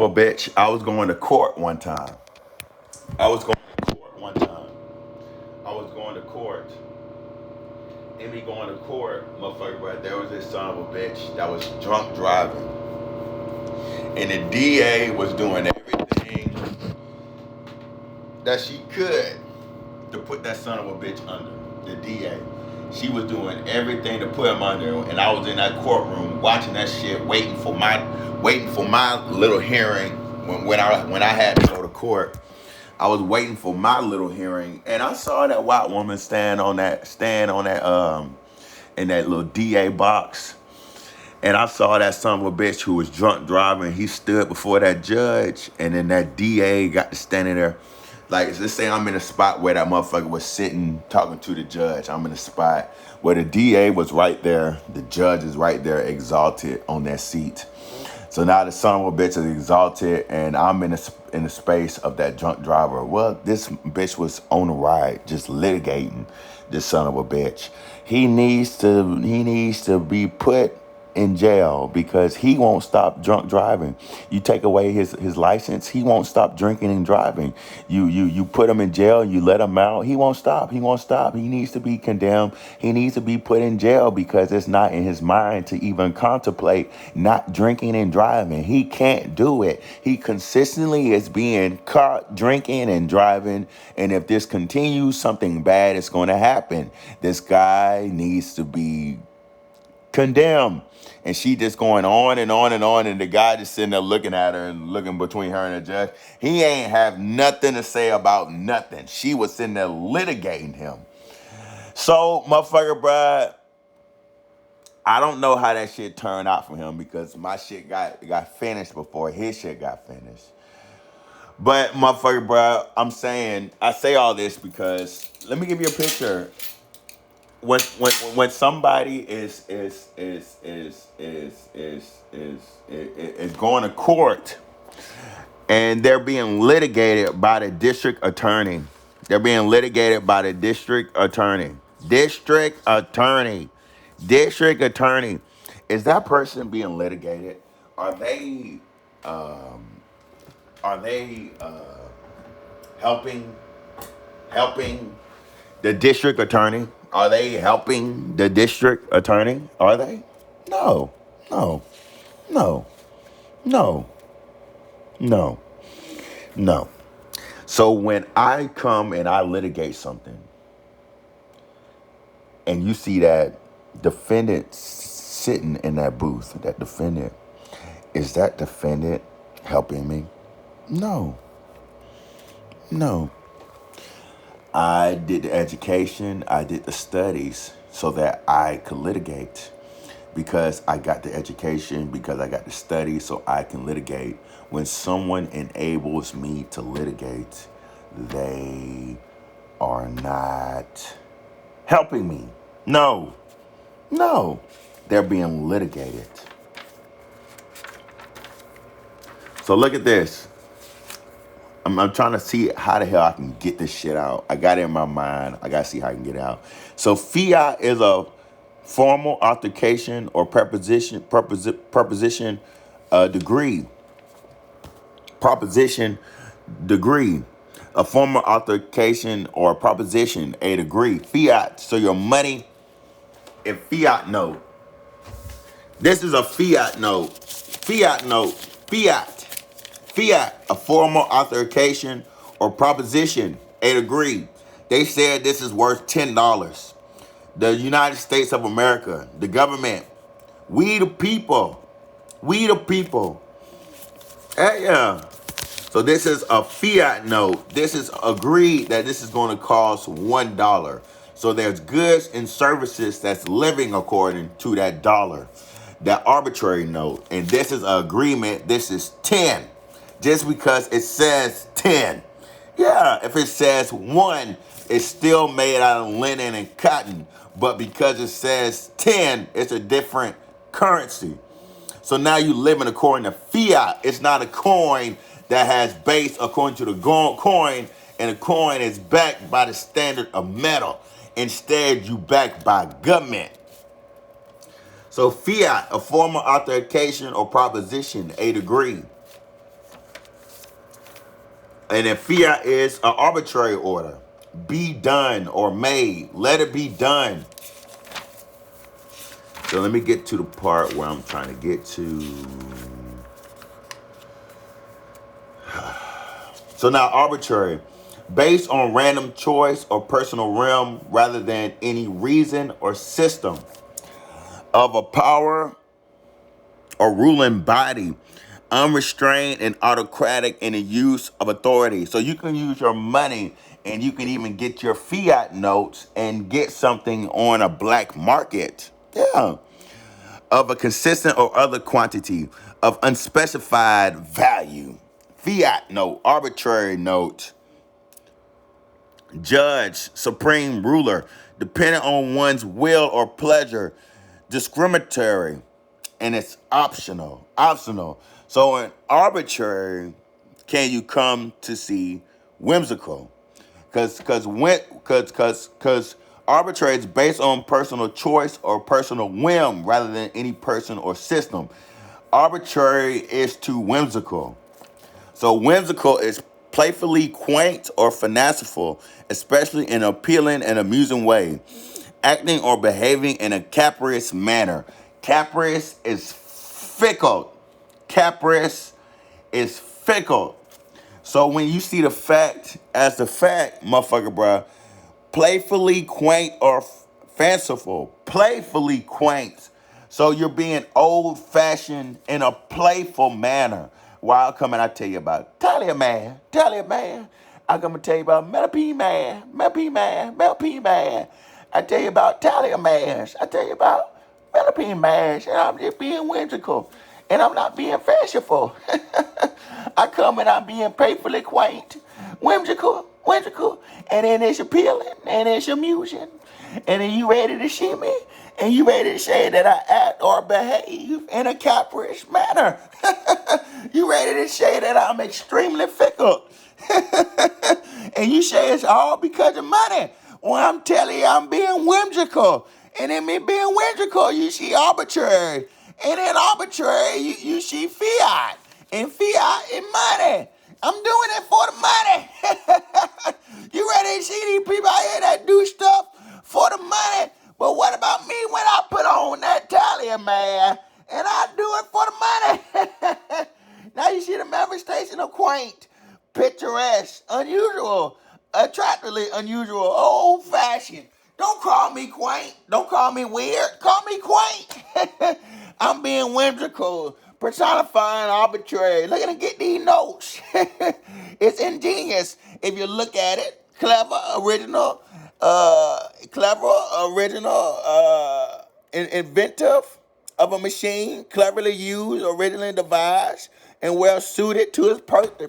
Well, bitch, I was going to court one time. I was going to court one time. I was going to court. In me going to court, motherfucker, right there was this son of a bitch that was drunk driving. And the DA was doing everything that she could to put that son of a bitch under. The DA. She was doing everything to put him under. And I was in that courtroom watching that shit, waiting for my little hearing when I had to go to court. I was waiting for my little hearing, and I saw that white woman stand on that in that little DA box, and I saw that son of a bitch who was drunk driving. He stood before that judge, and then that DA got to standing there. Like, let's say I'm in a spot where that motherfucker was sitting talking to the judge. I'm in a spot where the DA was right there, the judge is right there, exalted on that seat. So now the son of a bitch is exalted, and I'm in the space of that drunk driver. Well, this bitch was on the ride, just litigating this son of a bitch. He needs to be put in jail because he won't stop drunk driving. You take away his license, he won't stop drinking and driving. You put him in jail, you let him out, he won't stop. He won't stop. He needs to be condemned. He needs to be put in jail because it's not in his mind to even contemplate not drinking and driving. He can't do it. He consistently is being caught drinking and driving, and if this continues, something bad is going to happen. This guy needs to be condemned. And she just going on and on and on, and the guy just sitting there looking at her and looking between her and the judge. He ain't have nothing to say about nothing. She was sitting there litigating him. So, motherfucker, bruh, I don't know how that shit turned out for him because my shit got finished before his shit got finished. But, motherfucker, bruh, I say all this because let me give you a picture. When somebody is going to court and they're being litigated by the district attorney. They're being litigated by the district attorney. District attorney. District attorney. Is that person being litigated? Are they um are they helping helping the district attorney? Are they helping the district attorney? Are they? No, no, no, no, no, no. So when I come and I litigate something, and you see that defendant sitting in that booth, that defendant, is that defendant helping me? No, no. I did the education, I did the studies so that I could litigate because I got the education, because I got the studies so I can litigate. When someone enables me to litigate, they are not helping me. No, no, they're being litigated. So look at this. I'm trying to see how the hell I can get this shit out. I got it in my mind. I got to see how I can get it out. So fiat is a formal altercation or preposition degree. Proposition degree. A formal altercation or proposition, a degree. Fiat. So your money in fiat note. This is a fiat note. Fiat note. Fiat. Fiat, a formal authentication or proposition, a degree. They said this is worth $10. The United States of America, the government, we the people, yeah. So this is a fiat note. This is agreed that this is going to cost $1. So there's goods and services that's living according to that dollar, that arbitrary note. And this is an agreement. This is 10. Just because it says 10. Yeah, if it says 1, it's still made out of linen and cotton. But because it says 10, it's a different currency. So now you living according to fiat. It's not a coin that has base according to the coin, and the coin is backed by the standard of metal. Instead, you backed by government. So fiat, a formal authentication or proposition, a degree. And then fiat is an arbitrary order. Be done or made. Let it be done. So let me get to the part where I'm trying to get to. So now arbitrary. Based on random choice or personal realm rather than any reason or system of a power or ruling body, unrestrained and autocratic in the use of authority. So you can use your money and you can even get your fiat notes and get something on a black market. Yeah. Of a consistent or other quantity of unspecified value. Fiat note, arbitrary note. Judge, supreme ruler, dependent on one's will or pleasure, discriminatory, and it's optional. Optional. So in arbitrary, can you come to see whimsical? Because arbitrary is based on personal choice or personal whim rather than any person or system. Arbitrary is too whimsical. So whimsical is playfully quaint or fanciful, especially in an appealing and amusing way, acting or behaving in a capricious manner. Caprice is fickle. Caprice is fickle. So when you see the fact as the fact, motherfucker, bruh, playfully quaint or fanciful, playfully quaint. So you're being old fashioned in a playful manner. While coming, I tell you about Talia Man. I'm gonna tell you about Millipede Man. I tell you about Talia Man. I tell you about Millipede Man. And I'm just being whimsical. And I'm not being fashionable. I come and I'm being playfully quaint, whimsical, and then it's appealing, and it's amusing, and then you ready to see me, and you ready to say that I act or behave in a capricious manner. You ready to say that I'm extremely fickle, and you say it's all because of money. Well, I'm telling you, I'm being whimsical, and in me being whimsical, you see arbitrary. And in arbitrary, you see fiat. And fiat is money. I'm doing it for the money. You ready to see these people out here that do stuff for the money? But what about me when I put on that Italian man and I do it for the money? Now you see the manifestation of quaint, picturesque, unusual, attractively unusual, old-fashioned. Don't call me quaint. Don't call me weird. Call me quaint. I'm being whimsical, personifying arbitrary. Look at get these notes. It's ingenious if you look at it. Clever, original, inventive of a machine, cleverly used, originally devised, and well suited to its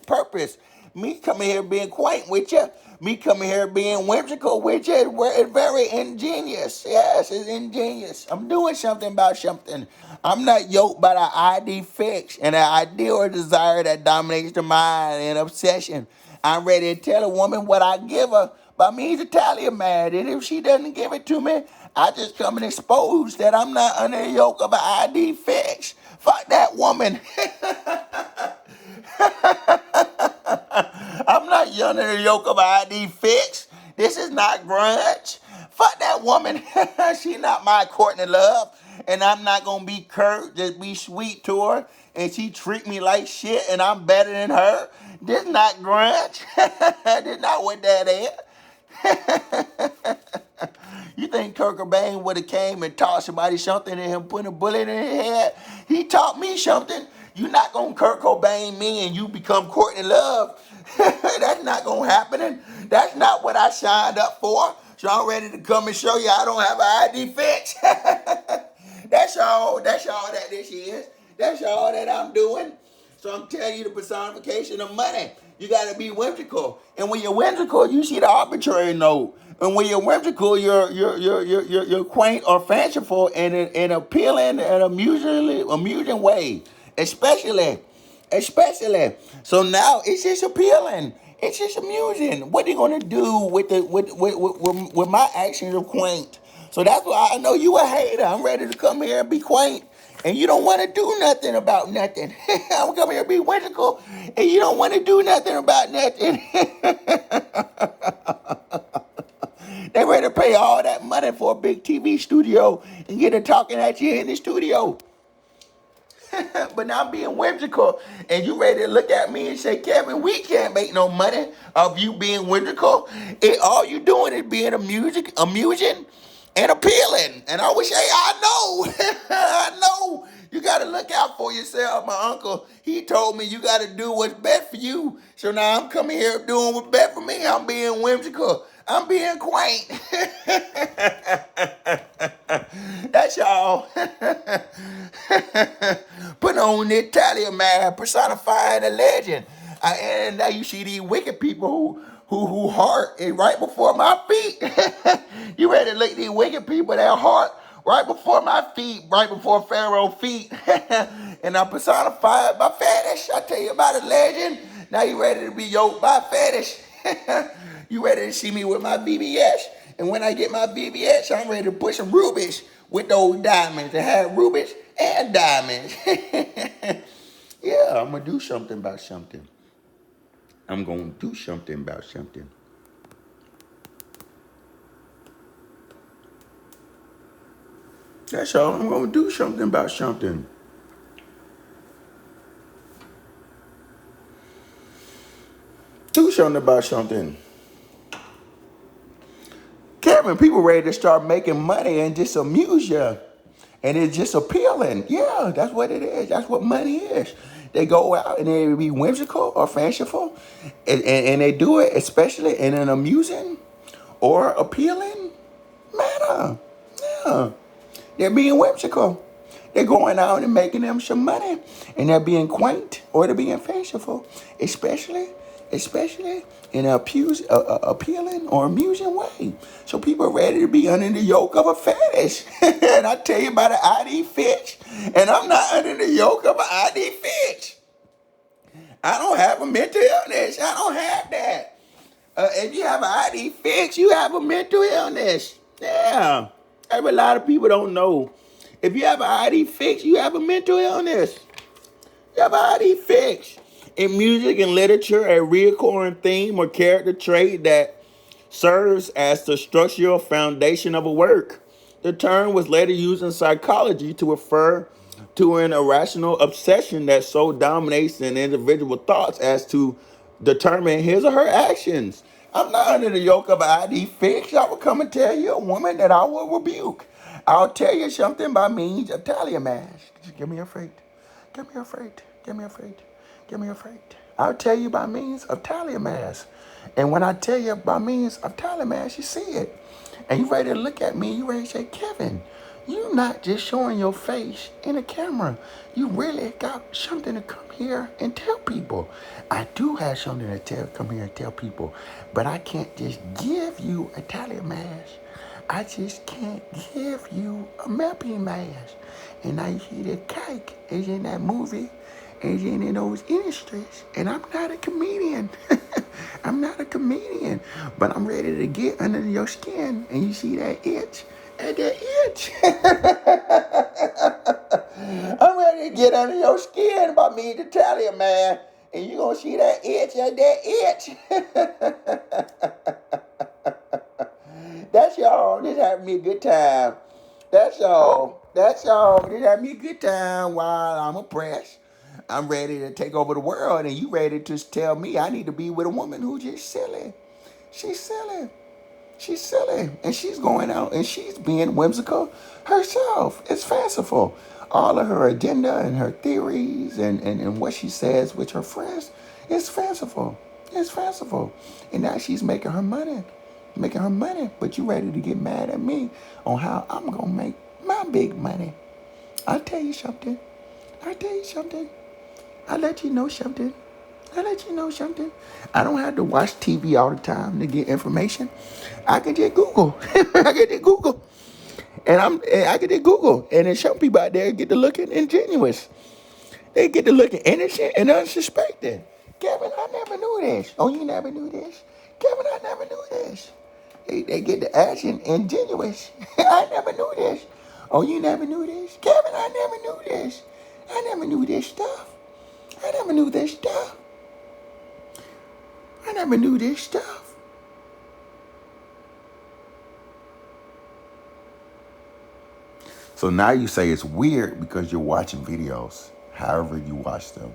purpose. Me coming here being quaint with you. Me coming here being whimsical with you. It's very ingenious. Yes, it's ingenious. I'm doing something about something. I'm not yoked by the ID fix and the ideal or desire that dominates the mind and obsession. I'm ready to tell a woman what I give her by means of Talia man. And if she doesn't give it to me, I just come and expose that I'm not under the yoke of an ID fix. Fuck that woman. I'm not under the yoke of ID fix. This is not grunge. Fuck that woman. She not my Courtney love. And I'm not going to be curt, just be sweet to her. And she treat me like shit and I'm better than her. This not grunge. This not what that is. You think Kurt Cobain would have came and taught somebody something and him putting a bullet in his head? He taught me something. You're not going to Kurt Cobain me and you become Courtney Love. That's not going to happen. That's not what I signed up for. So I'm ready to come and show you I don't have an ID fix. That's all that this is. That's all that I'm doing. So I'm telling you the personification of money. You got to be whimsical. And when you're whimsical, you see the arbitrary note. And when you're whimsical, you're quaint or fanciful in an appealing and amusing way. Especially. So now it's just appealing. It's just amusing. What are you gonna do with my actions of quaint? So that's why I know you a hater. I'm ready to come here and be quaint and you don't want to do nothing about nothing. I'm coming here to be whimsical, and you don't want to do nothing about nothing. They ready to pay all that money for a big TV studio and get it talking at you in the studio. But now I'm being whimsical, and you ready to look at me and say, Kevin, we can't make no money of you being whimsical. All you doing is being amusing and appealing. And I would say, I know, I know. You got to look out for yourself. My uncle, he told me you got to do what's best for you. So now I'm coming here doing what's best for me. I'm being whimsical. I'm being quaint. That's y'all. Put on the Italian man, personifying a legend. And now you see these wicked people who heart is right before my feet. You ready to look at these wicked people, their heart right before my feet, right before Pharaoh's feet. And I personified my fetish. I tell you about a legend. Now you ready to be yoked by fetish. You ready to see me with my BBS? And when I get my BBS, I'm ready to put some rubies with those diamonds. To have rubies and diamonds. Yeah, I'm going to do something about something. I'm going to do something about something. That's all. I'm going to do something about something. Do something about something. Kevin, people ready to start making money and just amuse you. And it's just appealing. Yeah, that's what it is. That's what money is. They go out and they be whimsical or fanciful. And they do it especially in an amusing or appealing manner. Yeah. They're being whimsical. They're going out and making them some money. And they're being quaint or they're being fanciful. Especially in an appealing or amusing way. So people are ready to be under the yoke of a fetish. And I tell you about an ID fetish. And I'm not under the yoke of an ID fetish. I don't have a mental illness. I don't have that. If you have an ID fix, you have a mental illness. Yeah. A lot of people don't know. If you have an ID fix, you have a mental illness. You have an ID fix. In music and literature, a recurring theme or character trait that serves as the structural foundation of a work. The term was later used in psychology to refer to an irrational obsession that so dominates an individual's thoughts as to determine his or her actions. I'm not under the yoke of an ID fix. I will come and tell you a woman that I will rebuke. I'll tell you something by means of taliamash. Just give me a freight. Give me a freight. Give me a freight. Give me a freight. I'll tell you by means of taliamash. And when I tell you by means of taliamash, you see it. And you ready to look at me, you ready to say, Kevin, you not just showing your face in a camera. You really got something to come here and tell people. I do have something to come here and tell people. But I can't just give you a taliamash. I just can't give you a mapping mask. And now you see the cake is in that movie, is in those industries. And I'm not a comedian. I'm not a comedian. But I'm ready to get under your skin. And you see that itch? And that itch. I'm ready to get under your skin by me to tell you, man. And you gonna see that itch and that itch. That's y'all. This having me a good time. That's y'all. That's y'all. This having me a good time while I'm oppressed. I'm ready to take over the world, and you ready to tell me I need to be with a woman who's just silly. She's silly. She's silly. And she's going out and she's being whimsical herself. It's fanciful. All of her agenda and her theories and what she says with her friends is fanciful. It's fanciful. And now she's making her money. But you ready to get mad at me on how I'm going to make my big money. I'll tell you something. I'll let you know something. I don't have to watch TV all the time to get information. I can just Google. And I can just Google. And then some people out there get to looking ingenuous. They get to looking innocent and unsuspecting. Kevin, I never knew this. Oh, you never knew this? Kevin, I never knew this. They get to acting ingenuous. I never knew this. Oh, you never knew this? Kevin, I never knew this. I never knew this stuff. I never knew this stuff. I never knew this stuff. So now you say it's weird because you're watching videos. However you watch them.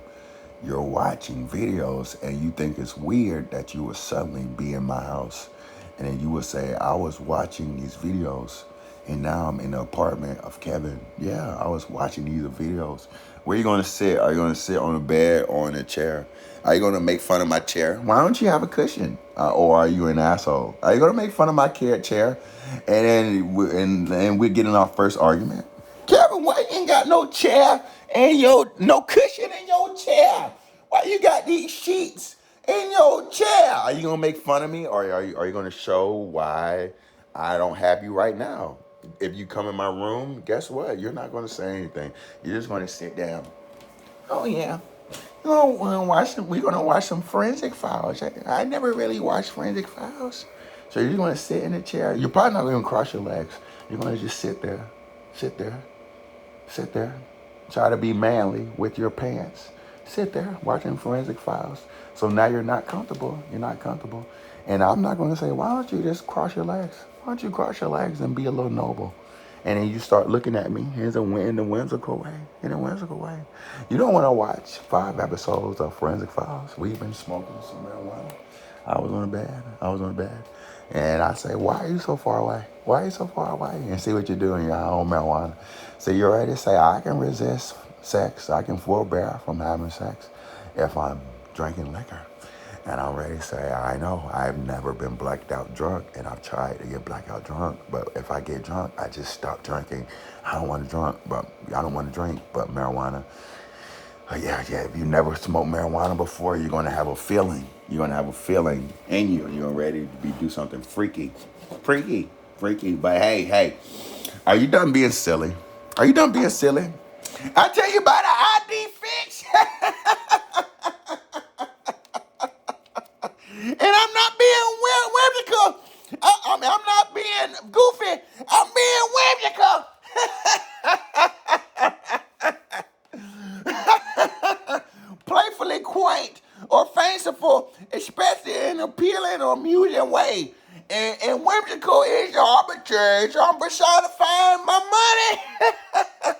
You're watching videos and you think it's weird that you would suddenly be in my house. And then you would say, I was watching these videos and now I'm in the apartment of Kevin. Yeah, I was watching these videos. Where are you going to sit? Are you going to sit on a bed or in a chair? Are you going to make fun of my chair? Why don't you have a cushion? Or are you an asshole? Are you going to make fun of my chair? And we're getting our first argument. Kevin, why you ain't got no chair and no cushion in your chair? Why you got these sheets in your chair? Are you gonna make fun of me, or are you gonna show why I don't have you right now? If you come in my room, guess what? You're not gonna say anything. You're just gonna sit down. Oh yeah. We're gonna watch some Forensic Files. I never really watched Forensic Files. So you're gonna sit in a chair. You're probably not gonna cross your legs. You're gonna just sit there. Sit there. Sit there. Try to be manly with your pants. Sit there watching Forensic Files. So now you're not comfortable. You're not comfortable. And I'm not going to say, why don't you just cross your legs? Why don't you cross your legs and be a little noble? And then you start looking at me in the whimsical way. In a whimsical way. You don't want to watch 5 episodes of Forensic Files. We've been smoking some marijuana. I was on the bed. And I say, why are you so far away? Why are you so far away? And see what you're doing, your own marijuana. So you're ready to say, I can resist sex. I can forbear from having sex if I'm drinking liquor. And I'm ready to say, I know I've never been blacked out drunk, and I've tried to get blackout drunk. But if I get drunk, I just stop drinking. I don't want to drink, but marijuana. Yeah. If you never smoked marijuana before, you're going to have a feeling. You're going to have a feeling in you. You're ready to do something freaky. Freaky. But hey, are you done being silly? Are you done being silly? I tell you about an ID fix. And I'm not being whimsical. I'm not being goofy. I'm being whimsical. Playfully quaint or fanciful, especially in an appealing or amusing way. And whimsical is arbitrary. It's personifying my money.